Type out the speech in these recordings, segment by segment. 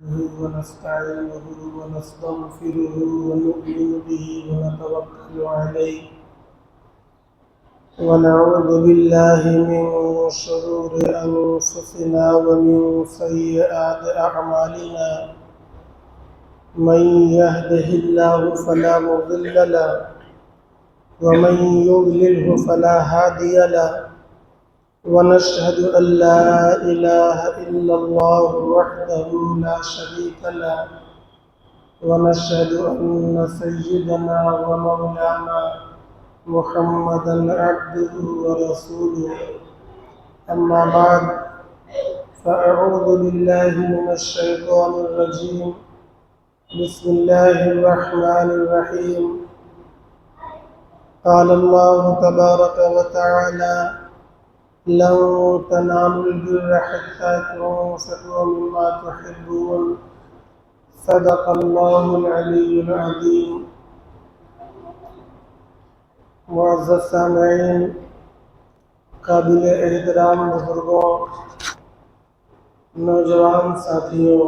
ونستعينه ونستغفره ونؤمن به ونتوكل عليه ونعوذ بالله من شرور أنفسنا ومن سيئات أعمالنا من يهده الله فلا مضل له ومن يضلله فلا هادي له ونشهد أن لا إله إلا الله وحده لا شريك له ونشهد أن سيدنا ومولانا محمدا عبده ورسوله أما بعد فأعوذ بالله من الشيطان الرجيم بسم الله الرحمن الرحيم قال الله تبارك وتعالى لن تنالوا البر حتى تنفقوا مما تحبون صدق الله العلي العظيم معزز سامعین، قابل احترام بزرگوں، نوجوان ساتھیوں،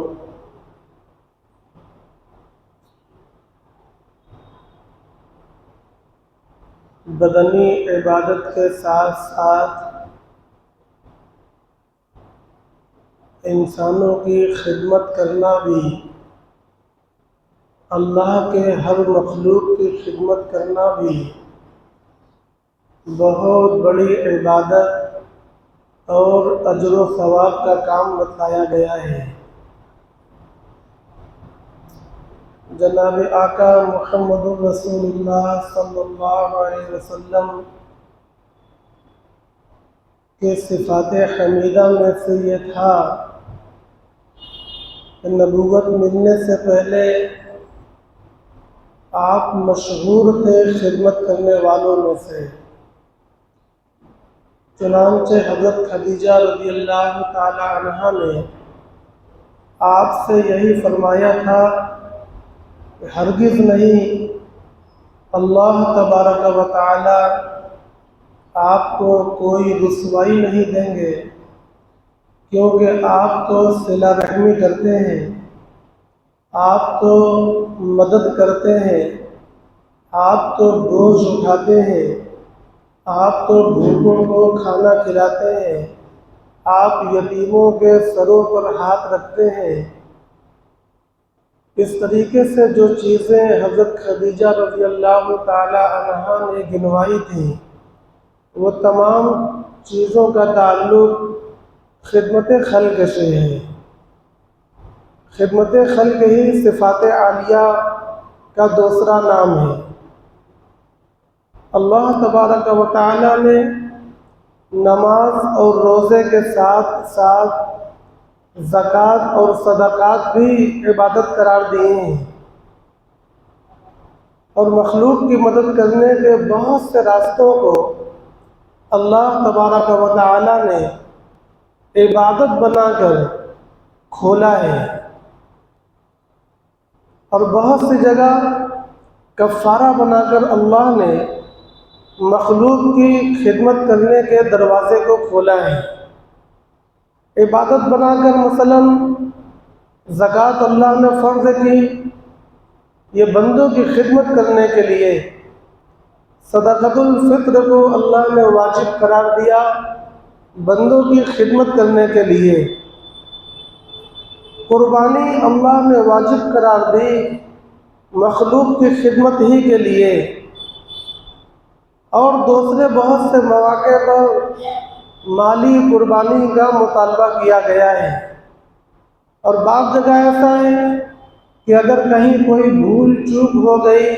بدنی عبادت کے ساتھ ساتھ انسانوں کی خدمت کرنا بھی، اللہ کے ہر مخلوق کی خدمت کرنا بھی بہت بڑی عبادت اور اجر و ثواب کا کام بتایا گیا ہے۔ جناب آقا محمد رسول اللہ صلی اللہ علیہ وسلم کے صفات حمیدہ میں سے یہ تھا کہ نبوت ملنے سے پہلے آپ مشہور تھے خدمت کرنے والوں میں سے۔ چنانچہ حضرت خدیجہ رضی اللہ تعالی عنہا نے آپ سے یہی فرمایا تھا کہ ہرگز نہیں، اللہ تبارک و تعالی آپ کو کوئی رسوائی نہیں دیں گے، کیونکہ آپ تو صلہ رحمی کرتے ہیں، آپ تو مدد کرتے ہیں، آپ تو بوجھ اٹھاتے ہیں، آپ تو بھوکوں کو کھانا کھلاتے ہیں، آپ یتیموں کے سروں پر ہاتھ رکھتے ہیں۔ اس طریقے سے جو چیزیں حضرت خدیجہ رضی اللہ تعالی عنہا نے گنوائی تھیں، وہ تمام چیزوں کا تعلق خدمت خلق سے ہے۔ خدمت خلق ہی صفات عالیہ کا دوسرا نام ہے۔ اللہ تبارک و تعالی نے نماز اور روزے کے ساتھ ساتھ زکوٰۃ اور صدقات بھی عبادت قرار دیے ہیں، اور مخلوق کی مدد کرنے کے بہت سے راستوں کو اللہ تبارک و تعالی نے عبادت بنا کر کھولا ہے، اور بہت سی جگہ کفارہ بنا کر اللہ نے مخلوق کی خدمت کرنے کے دروازے کو کھولا ہے۔ عبادت بنا کر مثلا زکوٰۃ اللہ نے فرض کی، یہ بندوں کی خدمت کرنے کے لیے۔ صدقۃ الفطر کو اللہ نے واجب قرار دیا بندوں کی خدمت کرنے کے لیے۔ قربانی اللہ نے واجب قرار دی مخلوق کی خدمت ہی کے لیے، اور دوسرے بہت سے مواقع پر مالی قربانی کا مطالبہ کیا گیا ہے۔ اور بعض جگہ ایسا ہے کہ اگر کہیں کوئی بھول چوک ہو گئی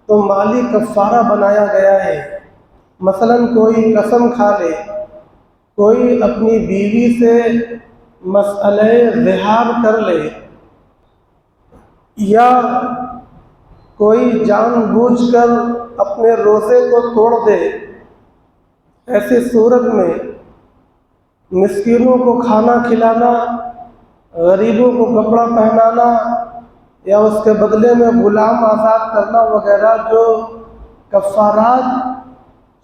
تو مالی کفارہ بنایا گیا ہے۔ مثلا کوئی قسم کھا لے، کوئی اپنی بیوی سے مسئلہ زہار کر لے، یا کوئی جان بوجھ کر اپنے روزے کو توڑ دے، ایسی صورت میں مسکینوں کو کھانا کھلانا، غریبوں کو کپڑا پہنانا، یا اس کے بدلے میں غلام آزاد کرنا وغیرہ جو کفارات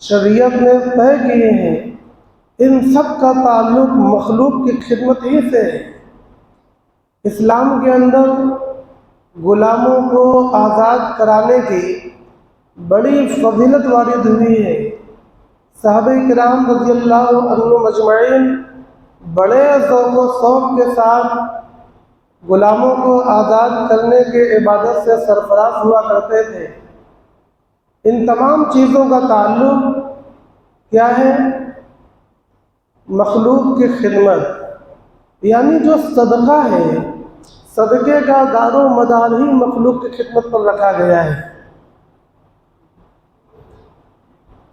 شریعت نے طے کیے ہیں، ان سب کا تعلق مخلوق کی خدمت ہی سے ہے۔ اسلام کے اندر غلاموں کو آزاد کرانے کی بڑی فضیلت وارد ہوئی ہے۔ صحابہ کرام رضی اللہ عنہم اجمعین بڑے ذوق و شوق کے ساتھ غلاموں کو آزاد کرنے کے عبادت سے سرفراز ہوا کرتے تھے۔ ان تمام چیزوں کا تعلق کیا ہے؟ مخلوق کی خدمت، یعنی جو صدقہ ہے، صدقے کا دار و مدار ہی مخلوق کی خدمت پر رکھا گیا ہے۔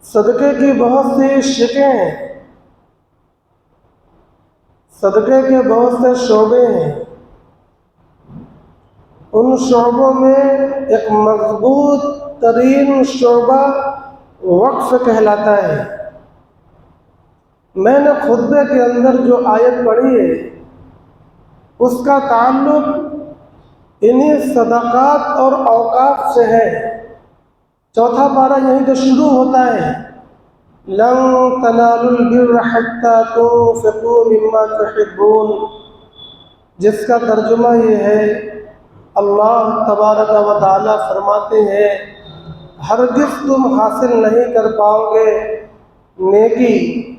صدقے کی بہت سی شکلیں ہیں، صدقے کے بہت سے شعبے ہیں۔ ان شعبوں میں ایک مضبوط ترین شعبہ وقف کہلاتا ہے۔ میں نے خطبے کے اندر جو آیت پڑھی ہے اس کا تعلق انہی صدقات اور اوقاف سے ہے۔ چوتھا پارہ یہیں تو شروع ہوتا ہے، لن تنالوا البر حتى تنفقوا مما تحبون، جس کا ترجمہ یہ ہے، اللہ تبارک و تعالی فرماتے ہیں ہرگز تم حاصل نہیں کر پاؤ گے نیکی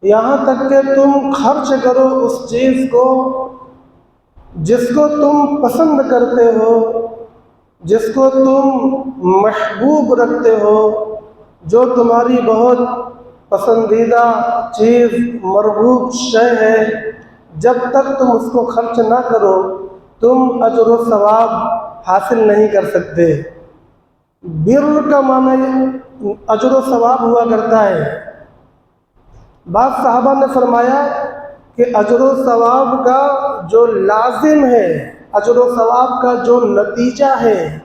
یہاں تک کہ تم خرچ کرو اس چیز کو جس کو تم پسند کرتے ہو، جس کو تم محبوب رکھتے ہو، جو تمہاری بہت پسندیدہ چیز، مرغوب شے ہے۔ جب تک تم اس کو خرچ نہ کرو تم اجر و ثواب حاصل نہیں کر سکتے۔ بر کا معنی اجر و ثواب ہوا کرتا ہے۔ بعض صحابہ نے فرمایا کہ اجر و ثواب کا جو لازم ہے، اجر و ثواب کا جو نتیجہ ہے،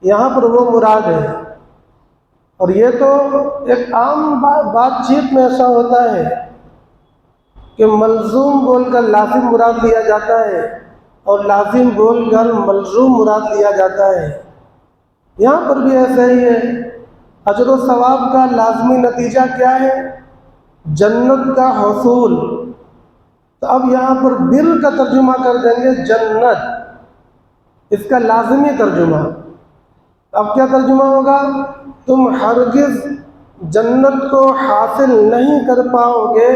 یہاں پر وہ مراد ہے۔ اور یہ تو ایک عام بات چیت میں ایسا ہوتا ہے کہ ملزوم بول کر لازم مراد لیا جاتا ہے اور لازم بول کر ملزوم مراد لیا جاتا ہے۔ یہاں پر بھی ایسا ہی ہے۔ اجر و ثواب کا لازمی نتیجہ کیا ہے؟ جنت کا حصول۔ تو اب یہاں پر بر کا ترجمہ کر دیں گے جنت، اس کا لازمی ترجمہ۔ اب کیا ترجمہ ہوگا؟ تم ہرگز جنت کو حاصل نہیں کر پاؤ گے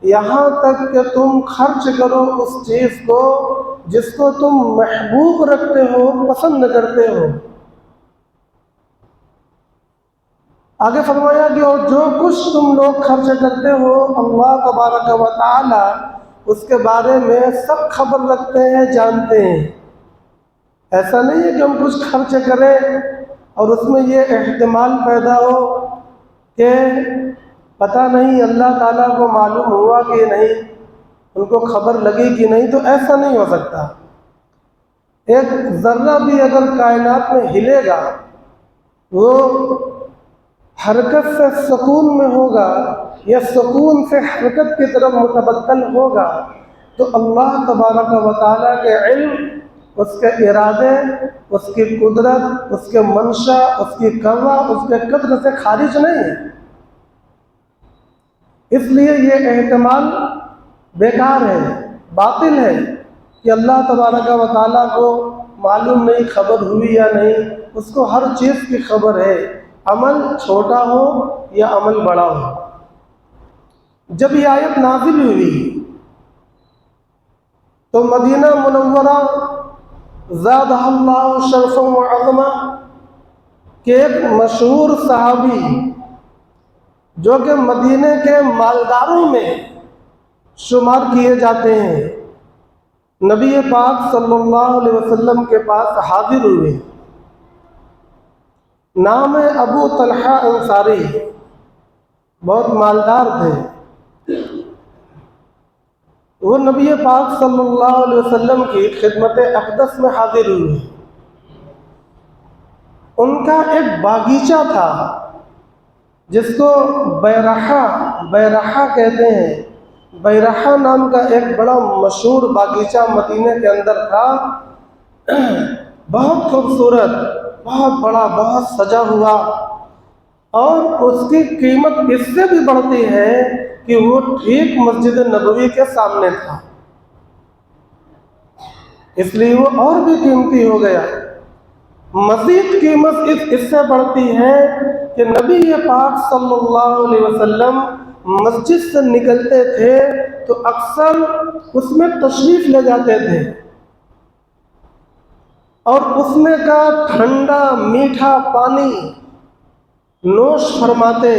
یہاں تک کہ تم خرچ کرو اس چیز کو جس کو تم محبوب رکھتے ہو، پسند کرتے ہو۔ آگے فرمایا کہ اور جو کچھ تم لوگ خرچ کرتے ہو اللہ تبارک و تعالی اس کے بارے میں سب خبر رکھتے ہیں، جانتے ہیں۔ ایسا نہیں ہے کہ ہم کچھ خرچ کریں اور اس میں یہ احتمال پیدا ہو کہ پتہ نہیں اللہ تعالیٰ کو معلوم ہوا کہ نہیں، ان کو خبر لگی کہ نہیں، تو ایسا نہیں ہو سکتا۔ ایک ذرہ بھی اگر کائنات میں ہلے گا وہ حرکت سے سکون میں ہوگا یا سکون سے حرکت کی طرف متبدل ہوگا تو اللہ تبارک و تعالیٰ کے علم، اس کے ارادے، اس کی قدرت، اس کے منشا، اس کی قوہ، اس کے قدر سے خارج نہیں ہے۔ اس لیے یہ احتمال بیکار ہے، باطل ہے کہ اللہ تبارک و تعالیٰ کو معلوم نہیں خبر ہوئی یا نہیں، اس کو ہر چیز کی خبر ہے، عمل چھوٹا ہو یا عمل بڑا ہو۔ جب یہ آیت نازل ہوئی تو مدینہ منورہ زادہ اللہ شرفا و عظما کے ایک مشہور صحابی جو کہ مدینے کے مالداروں میں شمار کیے جاتے ہیں، نبی پاک صلی اللہ علیہ وسلم کے پاس حاضر ہوئے۔ نام ہے ابو طلحہ انصاری، بہت مالدار تھے۔ وہ نبی پاک صلی اللہ علیہ وسلم کی خدمت اقدس میں حاضر ہوئے۔ ان کا ایک باغیچہ تھا جس کو بیرحہ کہتے ہیں۔ بیرحہ نام کا ایک بڑا مشہور باغیچہ مدینے کے اندر تھا، بہت خوبصورت، بہت بڑا، بہت سجا ہوا، اور اس کی قیمت اس سے بھی بڑھتی ہے کہ وہ ٹھیک مسجد نبوی کے سامنے تھا۔ اس لیے وہ اور بھی قیمتی ہو گیا۔ مزید قیمت اس سے بڑھتی ہے کہ نبی پاک صلی اللہ علیہ وسلم مسجد سے نکلتے تھے تو اکثر اس میں تشریف لے جاتے تھے، اور اس میں کا ٹھنڈا میٹھا پانی نوش فرماتے،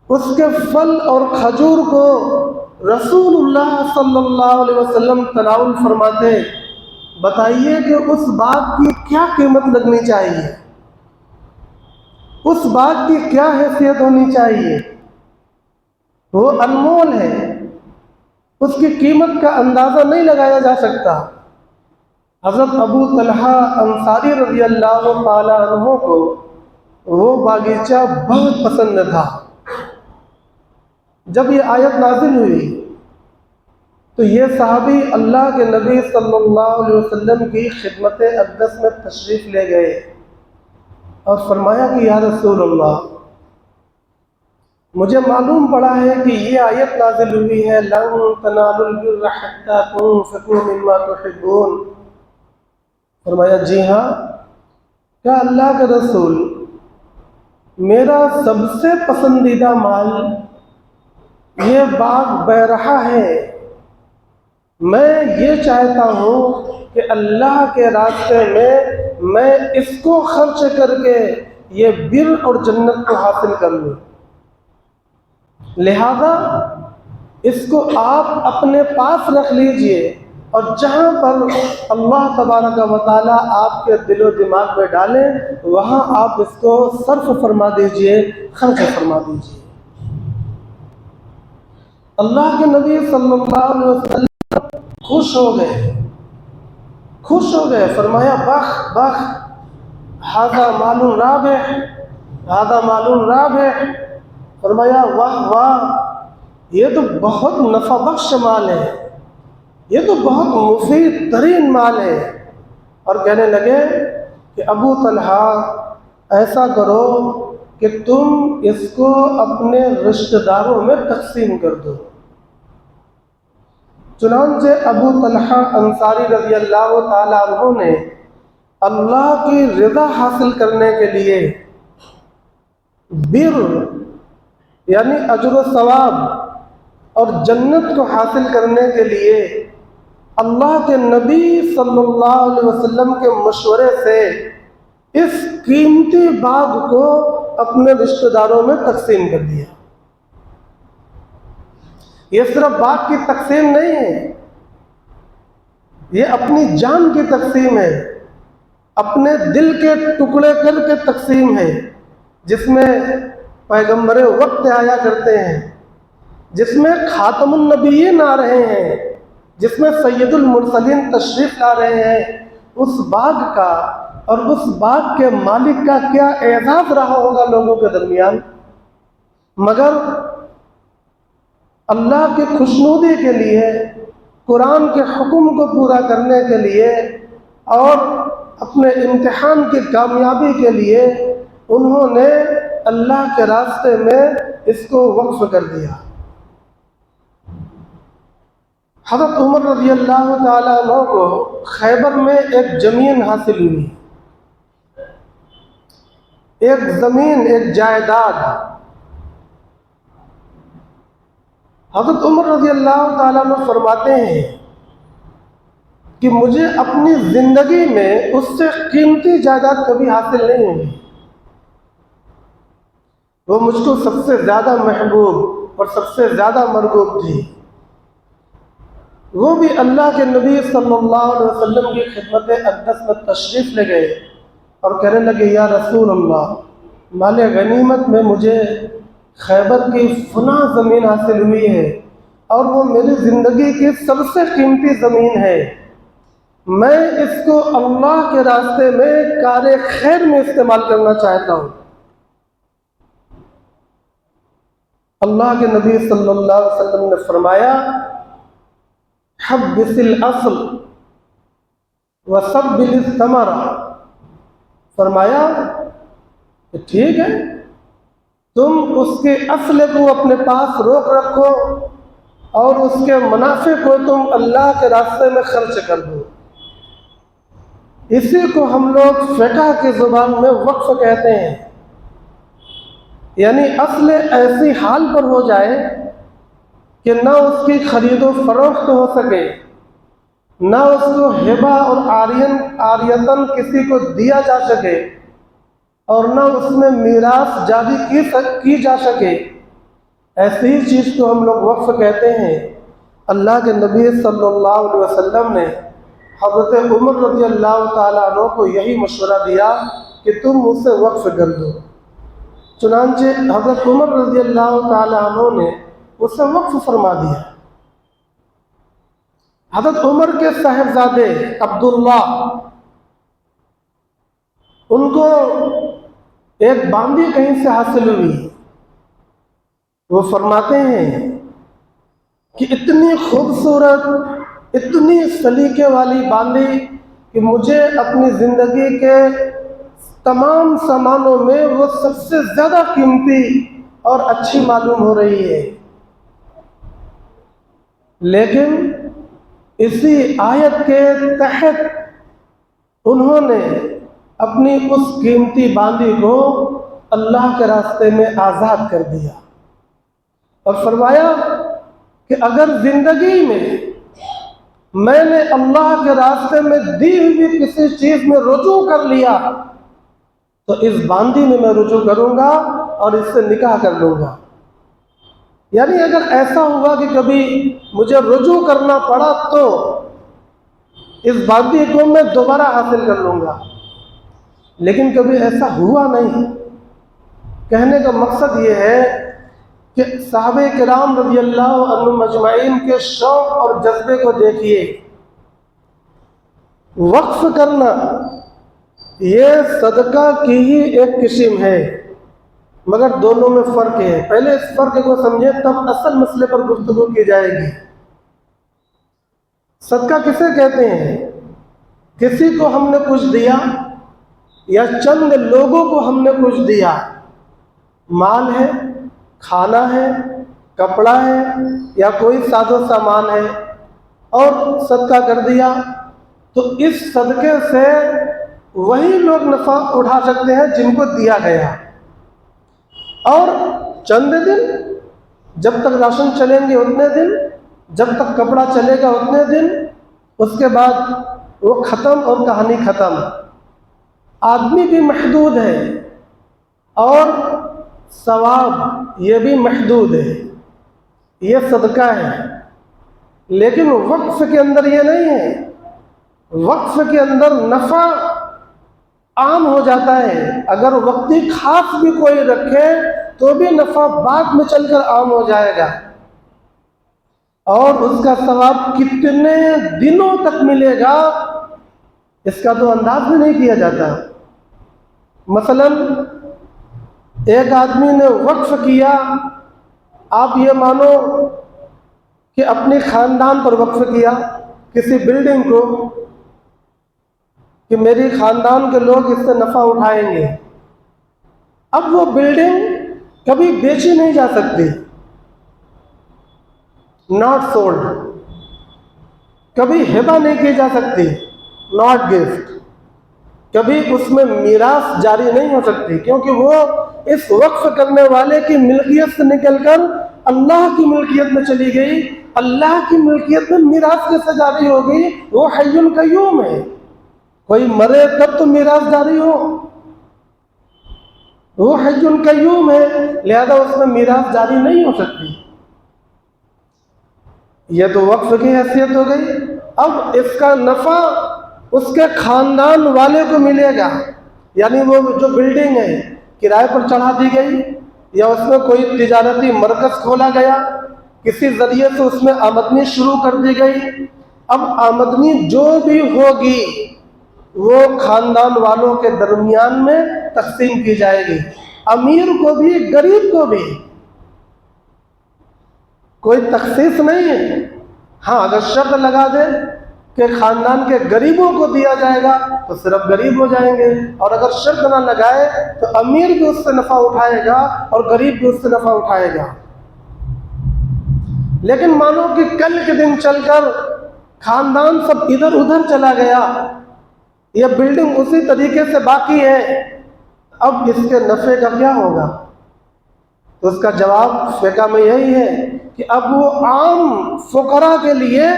اس کے پھل اور کھجور کو رسول اللہ صلی اللہ علیہ وسلم تناول فرماتے۔ بتائیے کہ اس بات کی کیا قیمت لگنی چاہیے، اس بات کی کیا حیثیت ہونی چاہیے؟ وہ انمول ہے، اس کی قیمت کا اندازہ نہیں لگایا جا سکتا۔ حضرت ابو طلحہ انصاری رضی اللہ تعالی عنہ کو وہ باغیچہ بہت پسند تھا۔ جب یہ آیت نازل ہوئی تو یہ صحابی اللہ کے نبی صلی اللہ علیہ وسلم کی خدمت اقدس میں تشریف لے گئے اور فرمایا کہ یا رسول اللہ، مجھے معلوم پڑا ہے کہ یہ آیت نازل ہوئی ہے لن تنالوا البر حتى تنفقوا مما تحبون۔ فرمایا جی ہاں، کیا اللہ کے رسول، میرا سب سے پسندیدہ مال یہ باغ بہ رہا ہے، میں یہ چاہتا ہوں کہ اللہ کے راستے میں اس کو خرچ کر کے یہ بر اور جنت کو حاصل کر لوں، لہذا اس کو آپ اپنے پاس رکھ لیجئے، اور جہاں پر اللہ تبارک و تعالیٰ آپ کے دل و دماغ میں ڈالیں وہاں آپ اس کو صرف فرما دیجئے، خرچ فرما دیجئے۔ اللہ کے نبی صلی اللہ علیہ وسلم خوش ہو گئے، فرمایا بخ بخ، ھذا مال رابح، ھذا مال رابح۔ فرمایا واہ واہ، یہ تو بہت نفع بخش مال ہے، یہ تو بہت مفید ترین مال ہے۔ اور کہنے لگے کہ ابو طلحہ ایسا کرو کہ تم اس کو اپنے رشتہ داروں میں تقسیم کر دو۔ چنانچہ ابو طلحہ انصاری رضی اللہ تعالیٰ عنہ نے اللہ کی رضا حاصل کرنے کے لیے بر یعنی اجر و ثواب اور جنت کو حاصل کرنے کے لیے اللہ کے نبی صلی اللہ علیہ وسلم کے مشورے سے اس قیمتی باغ کو اپنے رشتہ داروں میں تقسیم کر دیا۔ یہ صرف باغ کی تقسیم نہیں ہے، یہ اپنی جان کی تقسیم ہے، اپنے دل کے ٹکڑے کر کے تقسیم ہے، جس میں پیغمبر وقت آیا کرتے ہیں، جس میں خاتم النبیین آ رہے ہیں، جس میں سید المرسلین تشریف لا رہے ہیں۔ اس باغ کا اور اس باغ کے مالک کا کیا اعزاز رہا ہوگا لوگوں کے درمیان، مگر اللہ کی خوشنودی کے لیے، قرآن کے حکم کو پورا کرنے کے لیے اور اپنے امتحان کی کامیابی کے لیے انہوں نے اللہ کے راستے میں اس کو وقف کر دیا۔ حضرت عمر رضی اللہ تعالیٰ عنہ کو خیبر میں ایک زمین حاصل ہوئی، ایک زمین، ایک جائیداد۔ حضرت عمر رضی اللہ تعالیٰ عنہ فرماتے ہیں کہ مجھے اپنی زندگی میں اس سے قیمتی جائیداد کبھی حاصل نہیں ہوئی، وہ مجھ کو سب سے زیادہ محبوب اور سب سے زیادہ مرغوب تھی۔ وہ بھی اللہ کے نبی صلی اللہ علیہ وسلم کی خدمت اقدس میں تشریف لے گئے اور کہنے لگے یا رسول اللہ، مال غنیمت میں مجھے خیبر کی فلاں زمین حاصل ہوئی ہے اور وہ میری زندگی کی سب سے قیمتی زمین ہے، میں اس کو اللہ کے راستے میں کار خیر میں استعمال کرنا چاہتا ہوں۔ اللہ کے نبی صلی اللہ علیہ وسلم نے فرمایا حبس الاصل وسبل الثمر، فرمایا کہ ٹھیک ہے، تم اس کے اصل کو اپنے پاس روک رکھو اور اس کے منافع کو تم اللہ کے راستے میں خرچ کر دو، اسی کو ہم لوگ فقہ کی زبان میں وقف کہتے ہیں، یعنی اصل ایسی حال پر ہو جائے کہ نہ اس کی خرید و فروخت ہو سکے، نہ اس کو ہبہ اور عاریتاً کسی کو دیا جا سکے، اور نہ اس میں میراث جاری کی جا سکے، ایسی ہی چیز کو ہم لوگ وقف کہتے ہیں۔ اللہ کے نبی صلی اللہ علیہ وسلم نے حضرت عمر رضی اللہ تعالیٰ عنہ کو یہی مشورہ دیا کہ تم اسے وقف کر دو۔ چنانچہ حضرت عمر رضی اللہ تعالیٰ عنہ نے اسے وقف فرما دیا۔ حضرت عمر کے صاحبزادے عبداللہ، ان کو ایک باندی کہیں سے حاصل ہوئی۔ وہ فرماتے ہیں کہ اتنی خوبصورت، اتنی سلیقے والی باندی کہ مجھے اپنی زندگی کے تمام سامانوں میں وہ سب سے زیادہ قیمتی اور اچھی معلوم ہو رہی ہے۔ لیکن اسی آیت کے تحت انہوں نے اپنی اس قیمتی باندی کو اللہ کے راستے میں آزاد کر دیا، اور فرمایا کہ اگر زندگی میں نے اللہ کے راستے میں دی ہوئی کسی چیز میں رجوع کر لیا تو اس باندی میں رجوع کروں گا اور اس سے نکاح کر لوں گا۔ یعنی اگر ایسا ہوا کہ کبھی مجھے رجوع کرنا پڑا تو اس باندی کو میں دوبارہ حاصل کر لوں گا، لیکن کبھی ایسا ہوا نہیں۔ کہنے کا مقصد یہ ہے کہ صحابہ کرام رضی اللہ عنہم اجمعین کے شوق اور جذبے کو دیکھیے۔ وقف کرنا یہ صدقہ کی ہی ایک قسم ہے، مگر دونوں میں فرق ہے۔ پہلے اس فرق کو سمجھیں، تب اصل مسئلے پر گفتگو کی جائے گی۔ صدقہ کسے کہتے ہیں؟ کسی کو ہم نے کچھ دیا یا چند لوگوں کو ہم نے کچھ دیا، مال ہے، کھانا ہے، کپڑا ہے، یا کوئی ساز و سامان ہے، اور صدقہ کر دیا، تو اس صدقے سے وہی لوگ نفع اٹھا سکتے ہیں جن کو دیا گیا، اور چند دن، جب تک راشن چلیں گے اتنے دن، جب تک کپڑا چلے گا اتنے دن، اس کے بعد وہ ختم اور کہانی ختم۔ آدمی بھی محدود ہے اور ثواب یہ بھی محدود ہے، یہ صدقہ ہے۔ لیکن وقف کے اندر یہ نہیں ہے، وقف کے اندر نفع عام ہو جاتا ہے۔ اگر وقتی خاص بھی کوئی رکھے تو بھی نفع بعد میں چل کر عام ہو جائے گا، اور اس کا ثواب کتنے دنوں تک ملے گا اس کا تو انداز بھی نہیں کیا جاتا۔ مثلا ایک آدمی نے وقف کیا، آپ یہ مانو کہ اپنی خاندان پر وقف کیا، کسی بلڈنگ کو، کہ میری خاندان کے لوگ اس سے نفع اٹھائیں گے۔ اب وہ بلڈنگ کبھی بیچی نہیں جا سکتی، ناٹ سولڈ، کبھی ہبہ نہیں کی جا سکتی، ناٹ گفٹ، کبھی اس میں میراث جاری نہیں ہو سکتی، کیونکہ وہ اس وقف کرنے والے کی ملکیت سے نکل کر اللہ کی ملکیت میں چلی گئی۔ اللہ کی ملکیت میں میراث کیسے جاری ہو گئی؟ وہ حی القیوم ہے، کوئی مرے تب تو میراث جاری ہو، وہ حی القیوم ہے، لہذا اس میں میراث جاری نہیں ہو سکتی۔ یہ تو وقف کی حیثیت ہو گئی۔ اب اس کا نفع اس کے خاندان والے کو ملے گا، یعنی وہ جو بلڈنگ ہے کرائے پر چڑھا دی گئی، یا اس میں کوئی تجارتی مرکز کھولا گیا، کسی ذریعے سے اس میں آمدنی شروع کر دی گئی۔ اب آمدنی جو بھی ہوگی وہ خاندان والوں کے درمیان میں تقسیم کی جائے گی، امیر کو بھی غریب کو بھی، کوئی تخصیص نہیں ہے۔ ہاں اگر شرط لگا دے کہ خاندان کے غریبوں کو دیا جائے گا تو صرف غریب ہو جائیں گے، اور اگر شرط نہ لگائے تو امیر بھی اس سے نفع اٹھائے گا اور غریب بھی اس سے نفع اٹھائے گا۔ لیکن مانو کہ کل کے دن چل کر خاندان سب ادھر ادھر چلا گیا، یہ بلڈنگ اسی طریقے سے باقی ہے، اب اس کے نفع کا کیا ہوگا؟ تو اس کا جواب فقہ میں یہی ہے کہ اب وہ عام فقراء کے لیے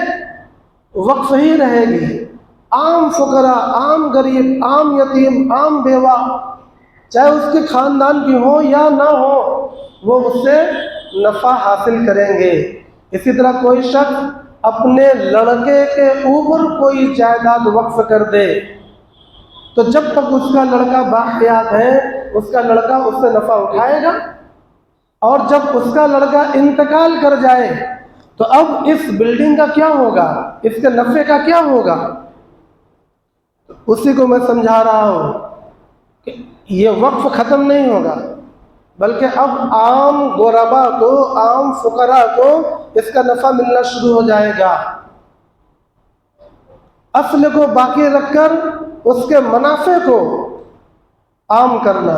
وقف ہی رہے گی۔ عام فقراء، عام غریب، عام یتیم، عام بیوہ، چاہے اس کے خاندان کی ہو یا نہ ہو، وہ اس سے نفع حاصل کریں گے۔ اسی طرح کوئی شخص اپنے لڑکے کے اوپر کوئی جائیداد وقف کر دے تو جب تک اس کا لڑکا باحیات ہے اس کا لڑکا اس سے نفع اٹھائے گا، اور جب اس کا لڑکا انتقال کر جائے تو اب اس بلڈنگ کا کیا ہوگا، اس کے نفع کا کیا ہوگا؟ اسی کو میں سمجھا رہا ہوں کہ یہ وقف ختم نہیں ہوگا، بلکہ اب عام غربا کو، عام فقراء کو اس کا نفع ملنا شروع ہو جائے گا۔ اصل کو باقی رکھ کر اس کے منافع کو عام کرنا،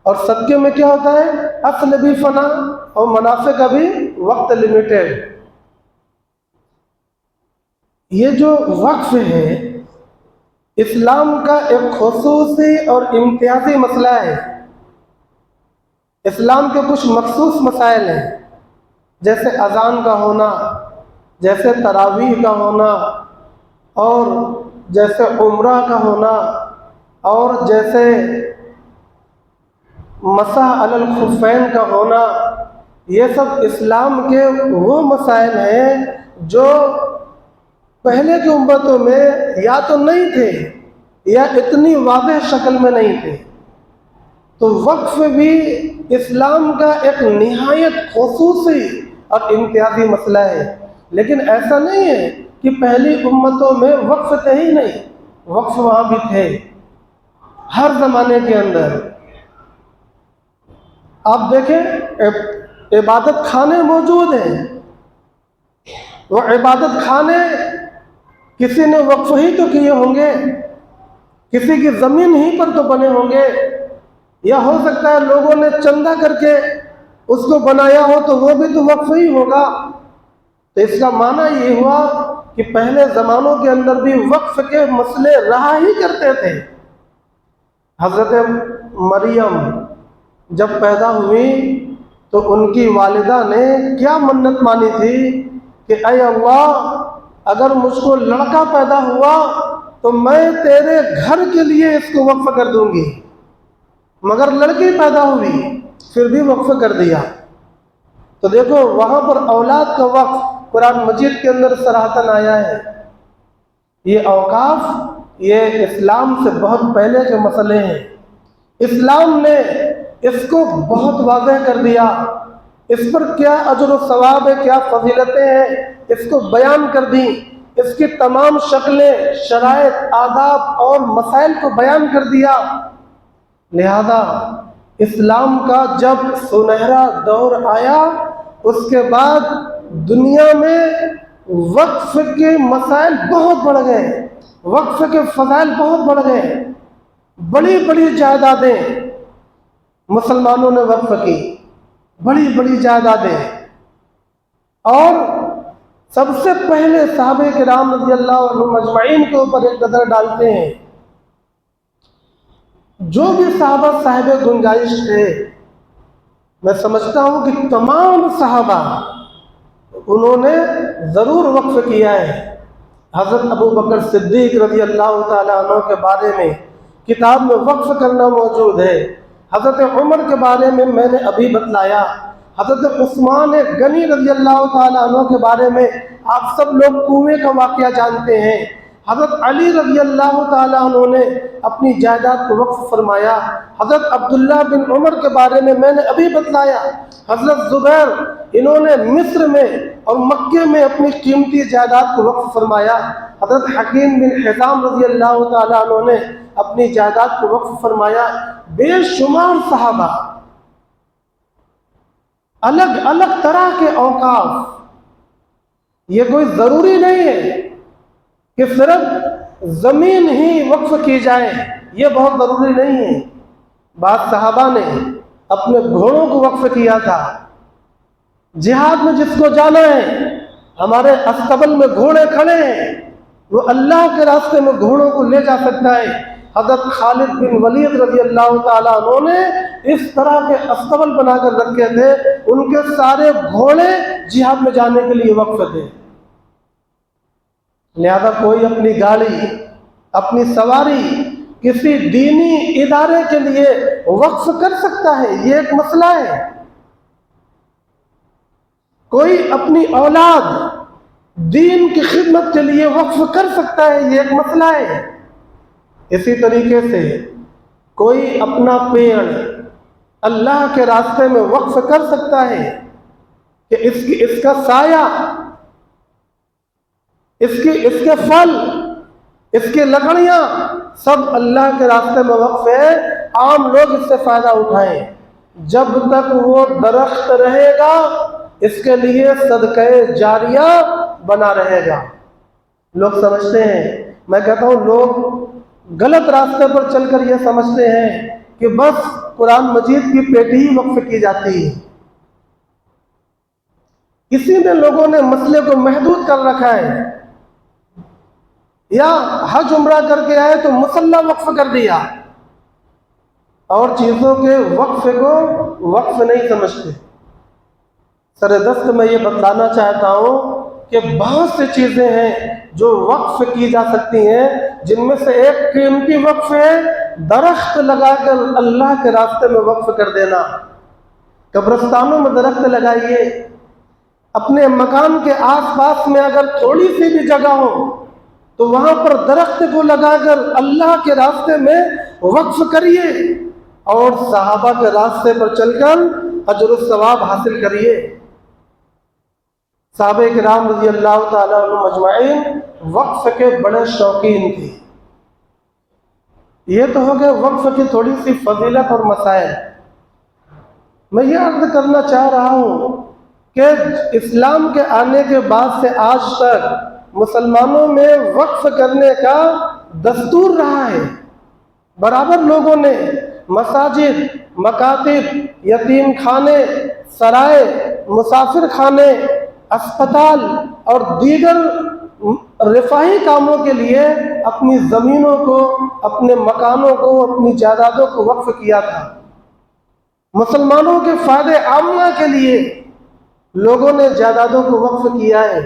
اور صدقے میں کیا ہوتا ہے، اصل بھی فنا اور منافع کا بھی وقت لمیٹڈ۔ یہ جو وقف ہے اسلام کا ایک خصوصی اور امتیازی مسئلہ ہے۔ اسلام کے کچھ مخصوص مسائل ہیں، جیسے اذان کا ہونا، جیسے تراویح کا ہونا، اور جیسے عمرہ کا ہونا، اور جیسے مسح علی الخفین کا ہونا۔ یہ سب اسلام کے وہ مسائل ہیں جو پہلے کی امتوں میں یا تو نہیں تھے یا اتنی واضح شکل میں نہیں تھے۔ تو وقف بھی اسلام کا ایک نہایت خصوصی اور امتیازی مسئلہ ہے، لیکن ایسا نہیں ہے کہ پہلی امتوں میں وقف تھے ہی نہیں، وقف وہاں بھی تھے ہر زمانے کے اندر۔ آپ دیکھیں عبادت خانے موجود ہیں، وہ عبادت خانے کسی نے وقف ہی تو کیے ہوں گے، کسی کی زمین ہی پر تو بنے ہوں گے، یا ہو سکتا ہے لوگوں نے چندہ کر کے اس کو بنایا ہو تو وہ بھی تو وقف ہی ہوگا۔ تو اس کا معنی یہ ہوا کہ پہلے زمانوں کے اندر بھی وقف کے مسئلے رہا ہی کرتے تھے۔ حضرت مریم جب پیدا ہوئی تو ان کی والدہ نے کیا منت مانی تھی کہ اے اللہ، اگر مجھ کو لڑکا پیدا ہوا تو میں تیرے گھر کے لیے اس کو وقف کر دوں گی، مگر لڑکی پیدا ہوئی پھر بھی وقف کر دیا۔ تو دیکھو وہاں پر اولاد کا وقف قرآن مجید کے اندر صراحتاً آیا ہے۔ یہ اوقاف یہ اسلام سے بہت پہلے کے مسئلے ہیں، اسلام نے اس کو بہت واضح کر دیا، اس پر کیا اجر و ثواب ہے، کیا فضیلتیں ہیں، اس کو بیان کر دی، اس کی تمام شکلیں، شرائط، آداب اور مسائل کو بیان کر دیا۔ لہذا اسلام کا جب سنہرا دور آیا اس کے بعد دنیا میں وقف کے مسائل بہت بڑھ گئے، وقف کے فضائل بہت بڑھ گئے، بڑی بڑی جائیدادیں مسلمانوں نے وقف کی، بڑی بڑی جائیدادیں، اور سب سے پہلے صحابہ کرام رضی اللہ عنہم اجمعین کے اوپر ایک نظر ڈالتے ہیں۔ جو بھی صحابہ صاحب گنجائش تھے، میں سمجھتا ہوں کہ تمام صحابہ انہوں نے ضرور وقف کیا ہے۔ حضرت ابو بکر صدیق رضی اللہ تعالیٰ عنہ کے بارے میں کتاب میں وقف کرنا موجود ہے۔ حضرت عمر کے بارے میں نے ابھی بتلایا۔ حضرت عثمان غنی رضی اللہ تعالیٰ عنہ کے بارے میں آپ سب لوگ کنویں کا واقعہ جانتے ہیں۔ حضرت علی رضی اللہ تعالیٰ عنہ نے اپنی جائیداد کو وقف فرمایا۔ حضرت عبداللہ بن عمر کے بارے میں نے ابھی بتلایا۔ حضرت زبیر، انہوں نے مصر میں اور مکے میں اپنی قیمتی جائیداد کو وقف فرمایا۔ حضرت حکیم بن حزام رضی اللہ تعالیٰ عنہ نے اپنی جائیداد کو وقف فرمایا۔ بے شمار صحابہ، الگ الگ طرح کے اوقاف۔ یہ کوئی ضروری نہیں ہے کہ صرف زمین ہی وقف کی جائے، یہ بہت ضروری نہیں ہے۔ بعض صحابہ نے اپنے گھوڑوں کو وقف کیا تھا۔ جہاد میں جس کو جانا ہے، ہمارے استبل میں گھوڑے کھڑے ہیں، وہ اللہ کے راستے میں گھوڑوں کو لے جا سکتا ہے۔ حضرت خالد بن ولید رضی اللہ تعالیٰ عنہ نے اس طرح کے استبل بنا کر رکھے تھے، ان کے سارے گھوڑے جہاد میں جانے کے لیے وقف تھے۔ لہذا کوئی اپنی گاڑی، اپنی سواری کسی دینی ادارے کے لیے وقف کر سکتا ہے، یہ ایک مسئلہ ہے۔ کوئی اپنی اولاد دین کی خدمت کے لیے وقف کر سکتا ہے، یہ ایک مسئلہ ہے۔ اسی طریقے سے کوئی اپنا پیڑ اللہ کے راستے میں وقف کر سکتا ہے کہ اس کا سایہ، اس کے پھل، اس کی لکڑیاں سب اللہ کے راستے میں وقف ہے، عام لوگ اس سے فائدہ اٹھائیں۔ جب تک وہ درخت رہے گا اس کے لیے صدقہ جاریہ بنا رہے گا۔ لوگ سمجھتے ہیں، میں کہتا ہوں لوگ غلط راستے پر چل کر یہ سمجھتے ہیں کہ بس قرآن مجید کی پیٹی ہی وقف کی جاتی ہے۔ اسی میں لوگوں نے مسئلے کو محدود کر رکھا ہے، یا حج عمرہ کر کے آئے تو مصلی وقف کر دیا، اور چیزوں کے وقف کو وقف نہیں سمجھتے۔ سر دست میں یہ بتلانا چاہتا ہوں کہ بہت سی چیزیں ہیں جو وقف کی جا سکتی ہیں، جن میں سے ایک قیمتی وقف ہے درخت لگا کر اللہ کے راستے میں وقف کر دینا۔ قبرستانوں میں درخت لگائیے، اپنے مکان کے آس پاس میں اگر تھوڑی سی بھی جگہ ہو تو وہاں پر درخت کو لگا کر اللہ کے راستے میں وقف کریے، اور صحابہ کے راستے پر چل کر اجر و ثواب حاصل کریے۔ صحابہ کرام رضی اللہ تعالیٰ عنہ مجمعین وقف کے بڑے شوقین تھے۔ یہ تو ہو گئے وقف کی تھوڑی سی فضیلت اور مسائل۔ میں یہ عرض کرنا چاہ رہا ہوں کہ اسلام کے آنے کے بعد سے آج تک مسلمانوں میں وقف کرنے کا دستور رہا ہے۔ برابر لوگوں نے مساجد، مکاتب، یتیم خانے، سرائے، مسافر خانے، اسپتال اور دیگر رفاہی کاموں کے لیے اپنی زمینوں کو، اپنے مکانوں کو، اپنی جائیدادوں کو وقف کیا تھا۔ مسلمانوں کے فائدے عامہ کے لیے لوگوں نے جائیدادوں کو وقف کیا ہے۔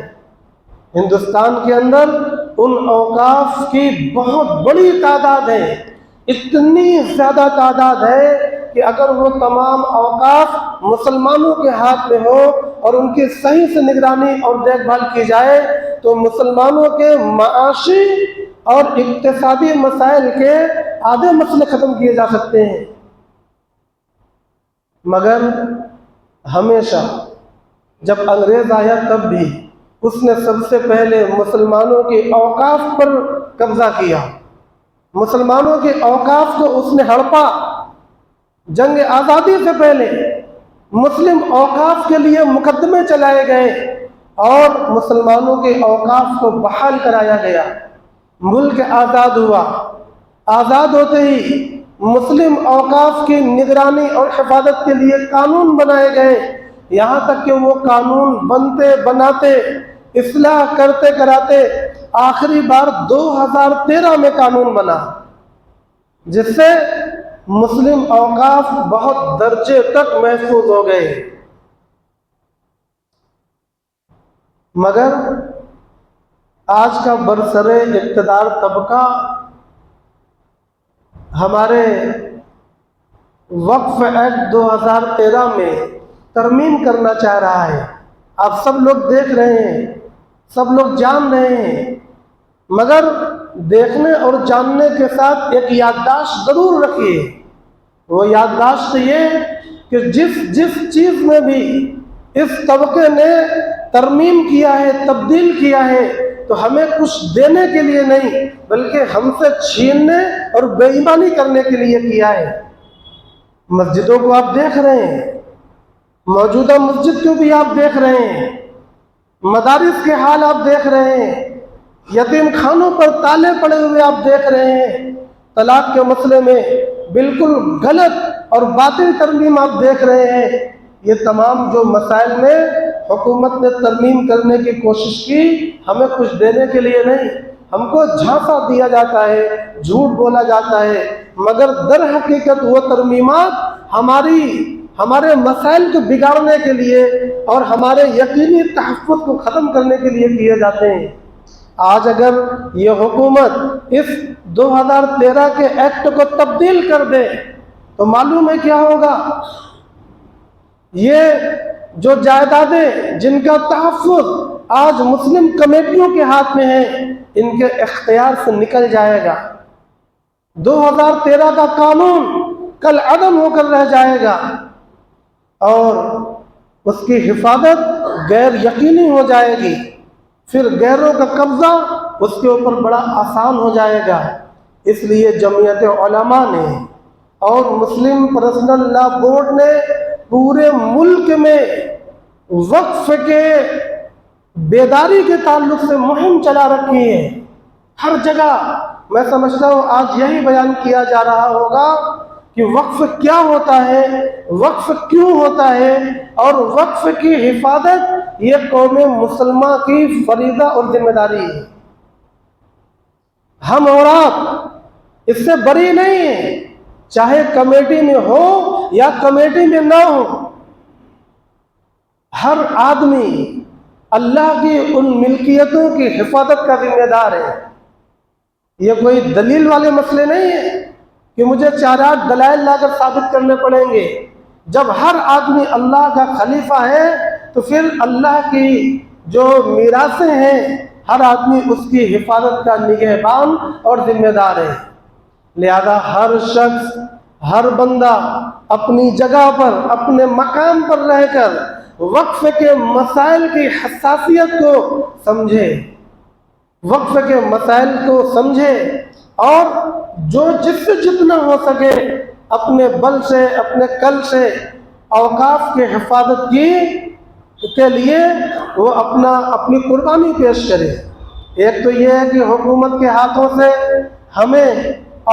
ہندوستان کے اندر ان اوقاف کی بہت بڑی تعداد ہے، اتنی زیادہ تعداد ہے کہ اگر وہ تمام اوقاف مسلمانوں کے ہاتھ میں ہو اور ان کی صحیح سے نگرانی اور دیکھ بھال کی جائے تو مسلمانوں کے معاشی اور اقتصادی مسائل کے آدھے مسئلے ختم کیے جا سکتے ہیں۔ مگر ہمیشہ جب انگریز آیا تب بھی اس نے سب سے پہلے مسلمانوں کے اوقاف پر قبضہ کیا، مسلمانوں کے اوقاف کو اس نے ہڑپا۔ جنگ آزادی سے پہلے مسلم اوقاف کے لیے مقدمے چلائے گئے اور مسلمانوں کے اوقاف کو بحال کرایا گیا۔ ملک آزاد ہوا، آزاد ہوتے ہی مسلم اوقاف کی نگرانی اور حفاظت کے لیے قانون بنائے گئے، یہاں تک کہ وہ قانون بنتے بناتے، اصلاح کرتے کراتے آخری بار 2013 میں قانون بنا، جس سے مسلم اوقاف بہت درجے تک محفوظ ہو گئے۔ مگر آج کا برسر اقتدار طبقہ ہمارے وقف ایکٹ 2013 میں ترمیم کرنا چاہ رہا ہے۔ آپ سب لوگ دیکھ رہے ہیں، سب لوگ جان رہے ہیں، مگر دیکھنے اور جاننے کے ساتھ ایک یادداشت ضرور رکھیے۔ وہ یادداشت یہ کہ جس چیز میں بھی اس طبقے نے ترمیم کیا ہے، تبدیل کیا ہے، تو ہمیں کچھ دینے کے لیے نہیں بلکہ ہم سے چھیننے اور بے ایمانی کرنے کے لیے کیا ہے۔ مسجدوں کو آپ دیکھ رہے ہیں، موجودہ مسجد کو بھی آپ دیکھ رہے ہیں، مدارس کے حال آپ دیکھ رہے ہیں، یتیم خانوں پر تالے پڑے ہوئے آپ دیکھ رہے ہیں، طلاق کے مسئلے میں بالکل غلط اور باطل ترمیم آپ دیکھ رہے ہیں۔ یہ تمام جو مسائل میں حکومت نے ترمیم کرنے کی کوشش کی، ہمیں کچھ دینے کے لیے نہیں ہم کو جھانسا دیا جاتا ہے، جھوٹ بولا جاتا ہے، مگر در حقیقت وہ ترمیمات ہمارے مسائل کو بگاڑنے کے لیے اور ہمارے یقینی تحفظ کو ختم کرنے کے لیے کیے جاتے ہیں۔ آج اگر یہ حکومت اس 2013 کے ایکٹ کو تبدیل کر دے تو معلوم ہے کیا ہوگا؟ یہ جو جائیدادیں جن کا تحفظ آج مسلم کمیٹیوں کے ہاتھ میں ہے، ان کے اختیار سے نکل جائے گا۔ 2013 کا قانون کل عدم ہو کر رہ جائے گا اور اس کی حفاظت غیر یقینی ہو جائے گی، پھر غیروں کا قبضہ اس کے اوپر بڑا آسان ہو جائے گا۔ اس لیے جمعیت علماء نے اور مسلم پرسنل لا بورڈ نے پورے ملک میں وقف کے بیداری کے تعلق سے مہم چلا رکھی ہے۔ ہر جگہ میں سمجھتا ہوں آج یہی بیان کیا جا رہا ہوگا کہ وقف کیا ہوتا ہے، وقف کیوں ہوتا ہے، اور وقف کی حفاظت یہ قوم مسلمہ کی فریضہ اور ذمہ داری ہے۔ ہم اور آپ اس سے بری نہیں ہیں، چاہے کمیٹی میں ہو یا کمیٹی میں نہ ہو۔ ہر آدمی اللہ کی ان ملکیتوں کی حفاظت کا ذمہ دار ہے۔ یہ کوئی دلیل والے مسئلے نہیں ہیں کہ مجھے 4-8 دلائل لا کر ثابت کرنے پڑیں گے۔ جب ہر آدمی اللہ کا خلیفہ ہے تو پھر اللہ کی جو میراثیں ہیں ہر آدمی اس کی حفاظت کا نگہبان اور ذمہ دار ہے۔ لہذا ہر شخص، ہر بندہ اپنی جگہ پر، اپنے مقام پر رہ کر وقف کے مسائل کی حساسیت کو سمجھے، وقف کے مسائل کو سمجھے اور جو جس سے جتنا ہو سکے اپنے بل سے، اپنے کل سے اوقاف کے حفاظت کے لیے وہ اپنی قربانی پیش کرے۔ ایک تو یہ ہے کہ حکومت کے ہاتھوں سے ہمیں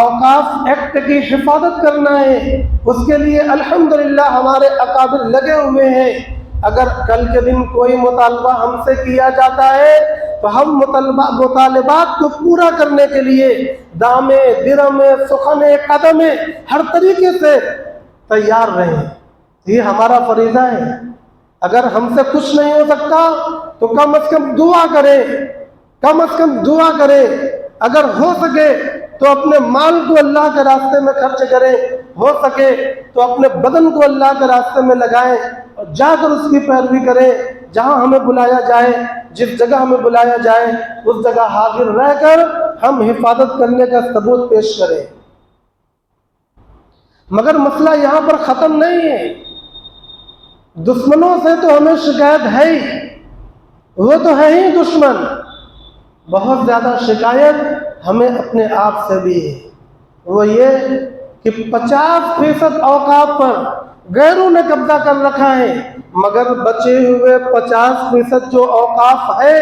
اوقاف ایکٹ کی حفاظت کرنا ہے، اس کے لیے الحمدللہ ہمارے اکابر لگے ہوئے ہیں۔ اگر کل کے دن کوئی مطالبہ ہم سے کیا جاتا ہے تو ہم مطالبات کو پورا کرنے کے لیے دامے درمے سخنے قدمے ہر طریقے سے تیار رہیں۔ یہ ہمارا فریضہ ہے۔ اگر ہم سے کچھ نہیں ہو سکتا تو کم از کم دعا کریں، کم از کم دعا کریں۔ اگر ہو سکے تو اپنے مال کو اللہ کے راستے میں خرچ کریں، ہو سکے تو اپنے بدن کو اللہ کے راستے میں لگائیں اور جا کر اس کی پیروی کریں۔ جہاں ہمیں بلایا جائے، جس جگہ ہمیں بلایا جائے اس جگہ حاضر رہ کر ہم حفاظت کرنے کا ثبوت پیش کریں۔ مگر مسئلہ یہاں پر ختم نہیں ہے۔ دشمنوں سے تو ہمیں شکایت ہے ہی، وہ تو ہے ہی دشمن۔ بہت زیادہ شکایت ہمیں اپنے آپ سے بھی ہے، وہ یہ کہ 50% اوقاف پر غیروں نے قبضہ کر رکھا ہے، مگر بچے ہوئے 50% جو اوقاف ہے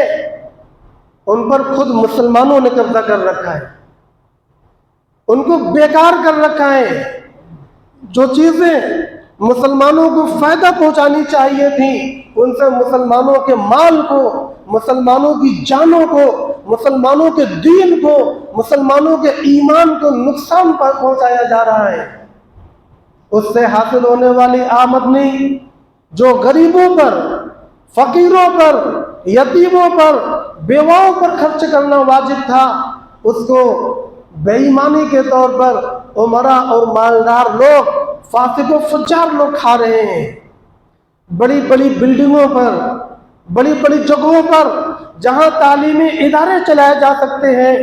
ان پر خود مسلمانوں نے قبضہ کر رکھا ہے، ان کو بیکار کر رکھا ہے۔ جو چیزیں مسلمانوں کو فائدہ پہنچانی چاہیے تھیں ان سے مسلمانوں کے مال کو، مسلمانوں کی جانوں کو، مسلمانوں کے دین کو، مسلمانوں کے ایمان کو نقصان پہنچایا جا رہا ہے۔ اس سے حاصل ہونے والی آمدنی جو غریبوں پر، فقیروں پر، یتیموں پر، بیواؤں پر خرچ کرنا واجب تھا، اس کو بے ایمانی کے طور پر امراء اور مالدار لوگ، فاسق و فجار لوگ کھا رہے ہیں۔ بڑی بڑی بلڈنگوں پر، بڑی بڑی جگہوں پر جہاں تعلیمی ادارے چلائے جا سکتے ہیں،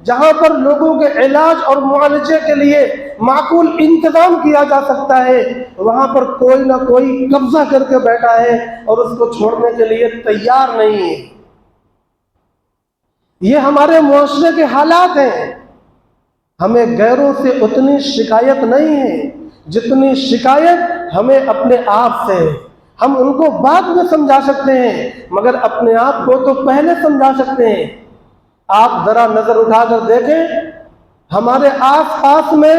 جہاں پر لوگوں کے علاج اور معالجے کے لیے معقول انتظام کیا جا سکتا ہے، وہاں پر کوئی نہ کوئی قبضہ کر کے بیٹھا ہے اور اس کو چھوڑنے کے لیے تیار نہیں ہے۔ یہ ہمارے معاشرے کے حالات ہیں۔ ہمیں غیروں سے اتنی شکایت نہیں ہے جتنی شکایت ہمیں اپنے آپ سے ہے۔ ہم ان کو بعد میں سمجھا سکتے ہیں مگر اپنے آپ کو تو پہلے سمجھا سکتے ہیں۔ آپ ذرا نظر اٹھا کر دیکھیں ہمارے آس پاس میں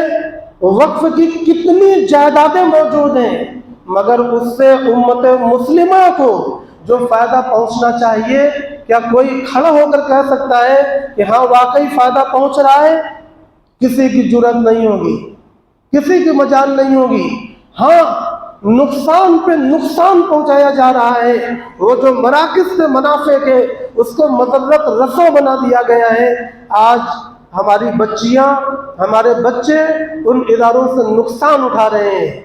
وقف کی کتنی جائیدادیں موجود ہیں، مگر اس سے امت مسلمہ کو جو فائدہ پہنچنا چاہیے کیا کوئی کھڑا ہو کر کہہ سکتا ہے کہ ہاں واقعی فائدہ پہنچ رہا ہے؟ کسی کی جرات نہیں ہوگی، کسی کی مجال نہیں ہوگی۔ ہاں نقصان پہ نقصان پہنچایا جا رہا ہے، وہ جو مراکز سے منافع کے اس کو مضرت رسو بنا دیا گیا ہے۔ آج ہماری بچیاں، ہمارے بچے ان اداروں سے نقصان اٹھا رہے ہیں۔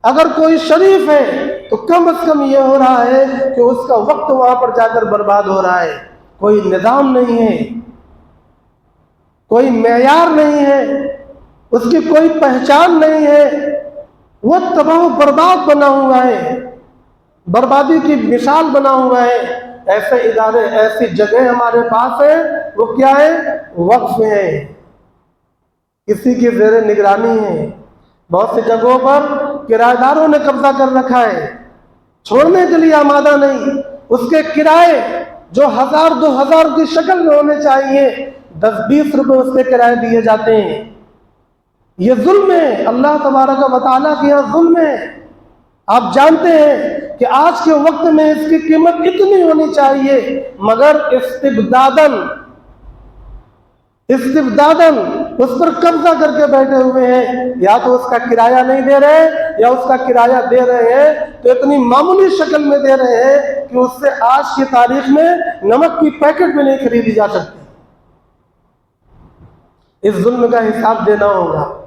اگر کوئی شریف ہے تو کم از کم یہ ہو رہا ہے کہ اس کا وقت وہاں پر جا کر برباد ہو رہا ہے۔ کوئی نظام نہیں ہے، کوئی معیار نہیں ہے، اس کی کوئی پہچان نہیں ہے، وہ تباہ و برباد بنا ہوا ہے، بربادی کی مثال بنا ہوا ہے۔ ایسے ادارے، ایسی جگہ ہمارے پاس ہیں، وہ کیا ہے؟ وقف ہیں، کسی کی زیر نگرانی ہے۔ بہت سی جگہوں پر کرایہ داروں نے قبضہ کر رکھا ہے، چھوڑنے کے لیے آمادہ نہیں۔ اس کے کرائے جو 1000-2000 کی شکل میں ہونے چاہیے، 10-20 روپے اس کے کرائے دیے جاتے ہیں۔ یہ ظلم ہے، اللہ تبارک و تعالیٰ کے یہاں ظلم ہے۔ آپ جانتے ہیں کہ آج کے وقت میں اس کی قیمت اتنی ہونی چاہیے، مگر استبداداً اس پر قبضہ کر کے بیٹھے ہوئے ہیں۔ یا تو اس کا کرایہ نہیں دے رہے، یا اس کا کرایہ دے رہے ہیں تو اتنی معمولی شکل میں دے رہے ہیں کہ اس سے آج کی تاریخ میں نمک کی پیکٹ بھی نہیں خریدی جا سکتی۔ اس ظلم کا حساب دینا ہوگا۔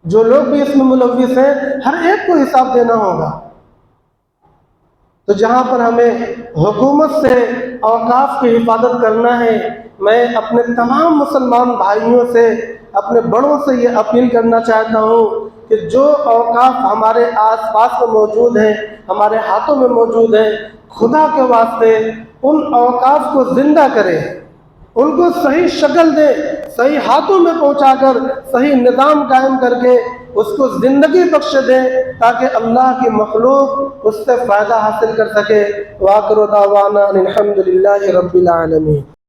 جو لوگ بھی اس میں ملوث ہیں، ہر ایک کو حساب دینا ہوگا۔ تو جہاں پر ہمیں حکومت سے اوقاف کی حفاظت کرنا ہے، میں اپنے تمام مسلمان بھائیوں سے، اپنے بڑوں سے یہ اپیل کرنا چاہتا ہوں کہ جو اوقاف ہمارے آس پاس میں موجود ہیں، ہمارے ہاتھوں میں موجود ہیں، خدا کے واسطے ان اوقاف کو زندہ کریں، ان کو صحیح شکل دے، صحیح ہاتھوں میں پہنچا کر صحیح نظام قائم کر کے اس کو زندگی بخش دیں، تاکہ اللہ کی مخلوق اس سے فائدہ حاصل کر سکے۔ وآخر دعوانا ان الحمد للہ رب العالمین۔